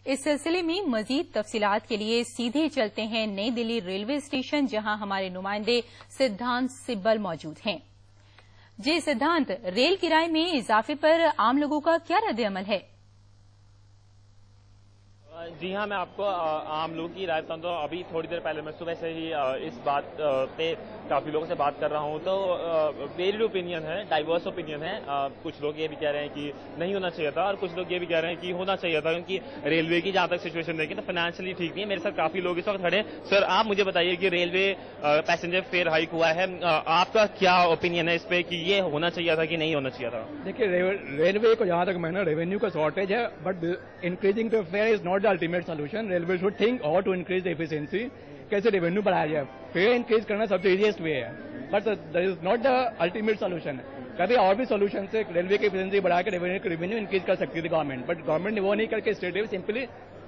इस सिलसिले में मजीद तफसीलात के लिए सीधे चलते हैं नई दिल्ली रेलवे स्टेशन, जहां हमारे नुमाइंदे सिद्धांत सिब्बल मौजूद हैं। जी सिद्धांत, रेल किराए में इजाफे पर आम लोगों का क्या रद्द-ए-अमल है? जी हाँ, मैं आपको आम लोगों की राय बताऊँ तो अभी थोड़ी देर पहले मैं सुबह से ही इस बात पे काफ़ी लोगों से बात कर रहा हूँ, तो वेरिड ओपिनियन है, डाइवर्स ओपिनियन है। कुछ लोग ये भी कह रहे हैं कि नहीं होना चाहिए था और कुछ लोग ये भी कह रहे हैं कि होना चाहिए था, क्योंकि रेलवे की जहाँ तक सिचुएशन देखें तो फाइनेंशियली ठीक नहीं है। मेरे साथ काफ़ी लोग इस वक्त खड़े हैं। सर, आप मुझे बताइए कि रेलवे पैसेंजर फेयर हाइक हुआ है, आपका क्या ओपिनियन है इस पर कि ये होना चाहिए था कि नहीं होना चाहिए था? देखिए, रेलवे को जहाँ तक मैं रेवेन्यू का शॉर्टेज है, but increasing the fare is not the ultimate solution. Railway should think how to increase the efficiency, कैसे रेवेन्यू बढ़ाया जाए। फेयर इंक्रीज करना सबसे इजीएस्ट वे है, but that is not the ultimate solution. कभी और भी सोल्यूशन से रेलवे की एफिशिएंसी बढ़ा के रेवेन्यू इंक्रीज कर सकती थी गवर्नमेंट, बट गवर्नमेंट ने वो नहीं करके स्टेट सिंपली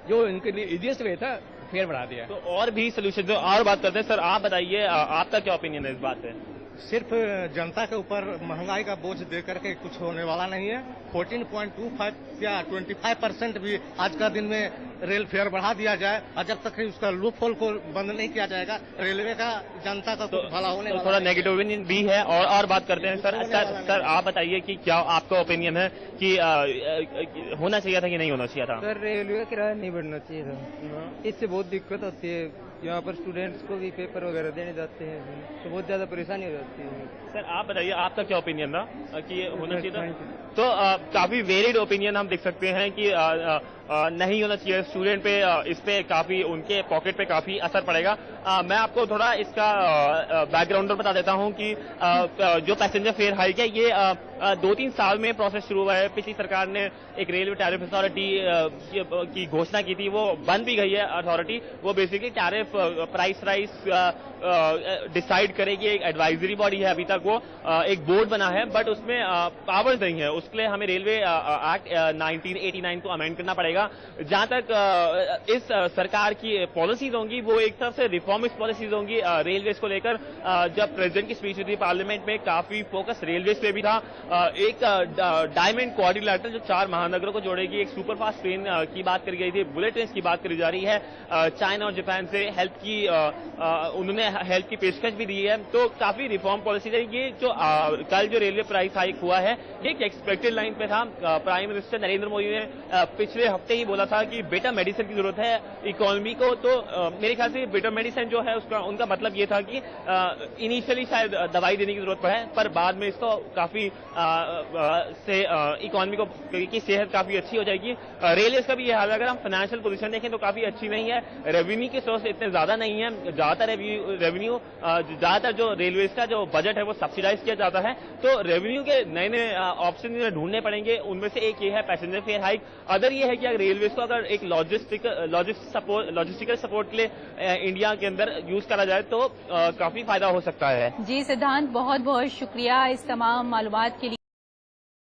जो इनके लिए इजीएस्ट वे था फेयर बढ़ा दिया। तो और भी सोल्यूशन जो और बात करते हैं। सर, आप बताइए, आपका क्या ओपिनियन है इस बात पे? सिर्फ जनता के ऊपर महंगाई का बोझ दे करके कुछ होने वाला नहीं है। 14.25 या 25% भी आज का दिन में रेल फेयर बढ़ा दिया जाए, और जब तक उसका लूप होल को बंद नहीं किया जाएगा, रेलवे का जनता का कुछ भला होने वाला थोड़ा नेगेटिव ओपिनियन भी है। और बात करते हैं। सर, आप बताइए कि क्या आपका ओपिनियन है कि होना चाहिए था कि नहीं होना चाहिए था? सर, रेलवे किराया नहीं बढ़ना चाहिए था, इससे बहुत दिक्कत होती है। यहाँ पर स्टूडेंट्स को भी पेपर वगैरह देने जाते हैं तो बहुत ज्यादा परेशानी हो जाती है। सर, आप बताइए, आपका क्या ओपिनियन था कि ये होना चाहिए था? तो काफी वेरिड ओपिनियन हम देख सकते हैं कि नहीं होना चाहिए। स्टूडेंट पे इस पे काफी उनके पॉकेट पे काफी असर पड़ेगा। मैं आपको थोड़ा इसका बैकग्राउंडर बता देता हूं कि जो पैसेंजर फेयर हाइक है ये 2-3 साल में प्रोसेस शुरू हुआ है। पिछली सरकार ने एक रेलवे टैरिफ अथॉरिटी की घोषणा की थी, वो बन भी गई है अथॉरिटी। वो basically tariff price rise decide करेगी। एक एडवाइजरी बॉडी है, अभी तक वो एक बोर्ड बना है, बट उसमें पावर्स नहीं है। उसके लिए हमें रेलवे एक्ट 1989 को अमेंड करना पड़ेगा। जहां तक इस सरकार की पॉलिसीज होंगी, वो एक तरफ से रिफॉर्मिस्ट पॉलिसीज होंगी रेलवेज को लेकर। जब प्रेसिडेंट की स्पीच हुई थी पार्लियामेंट में, काफी फोकस रेलवेज पे भी था। एक डायमंड क्वाड्रिलेटरल जो 4 महानगरों को जोड़ेगी, एक सुपरफास्ट ट्रेन की बात करी गई थी, बुलेट ट्रेन की बात करी जा रही है। चाइना और जापान से हेल्प की उन्होंने हेल्प की पेशकश भी दी है। तो काफी रिफॉर्म पॉलिसी है। ये जो कल जो रेलवे प्राइस हाइक हुआ है, ये एक एक्सपेक्टेड लाइन पे था। प्राइम मिनिस्टर नरेंद्र मोदी ने पिछले हफ्ते ही बोला था कि बेटर मेडिसिन की जरूरत है इकोनॉमी को। तो मेरे ख्याल से बेटर मेडिसिन जो है उसका उनका मतलब ये था कि इनिशियली शायद दवाई देने की जरूरत पड़े, पर बाद में इसको काफी से इकोनॉमी को की सेहत काफी अच्छी हो जाएगी। रेलवेज का भी ये हाल है। अगर हम फाइनेंशियल पोजीशन देखें तो काफी अच्छी नहीं है। रेवेन्यू के सोर्स इतने ज्यादा नहीं है। ज्यादातर जो रेलवेज का जो बजट है वो सब्सिडाइज किया जाता है। तो रेवेन्यू के नए नए ऑप्शन ढूंढने पड़ेंगे। उनमें से एक ये है पैसेंजर फेयर हाइक। अदर ये है कि अगर रेलवेज को अगर एक लॉजिस्टिकल सपोर्ट के लिए इंडिया के अंदर यूज करा जाए तो काफी फायदा हो सकता है। जी सिद्धांत, बहुत बहुत शुक्रिया इस तमाम मालूमात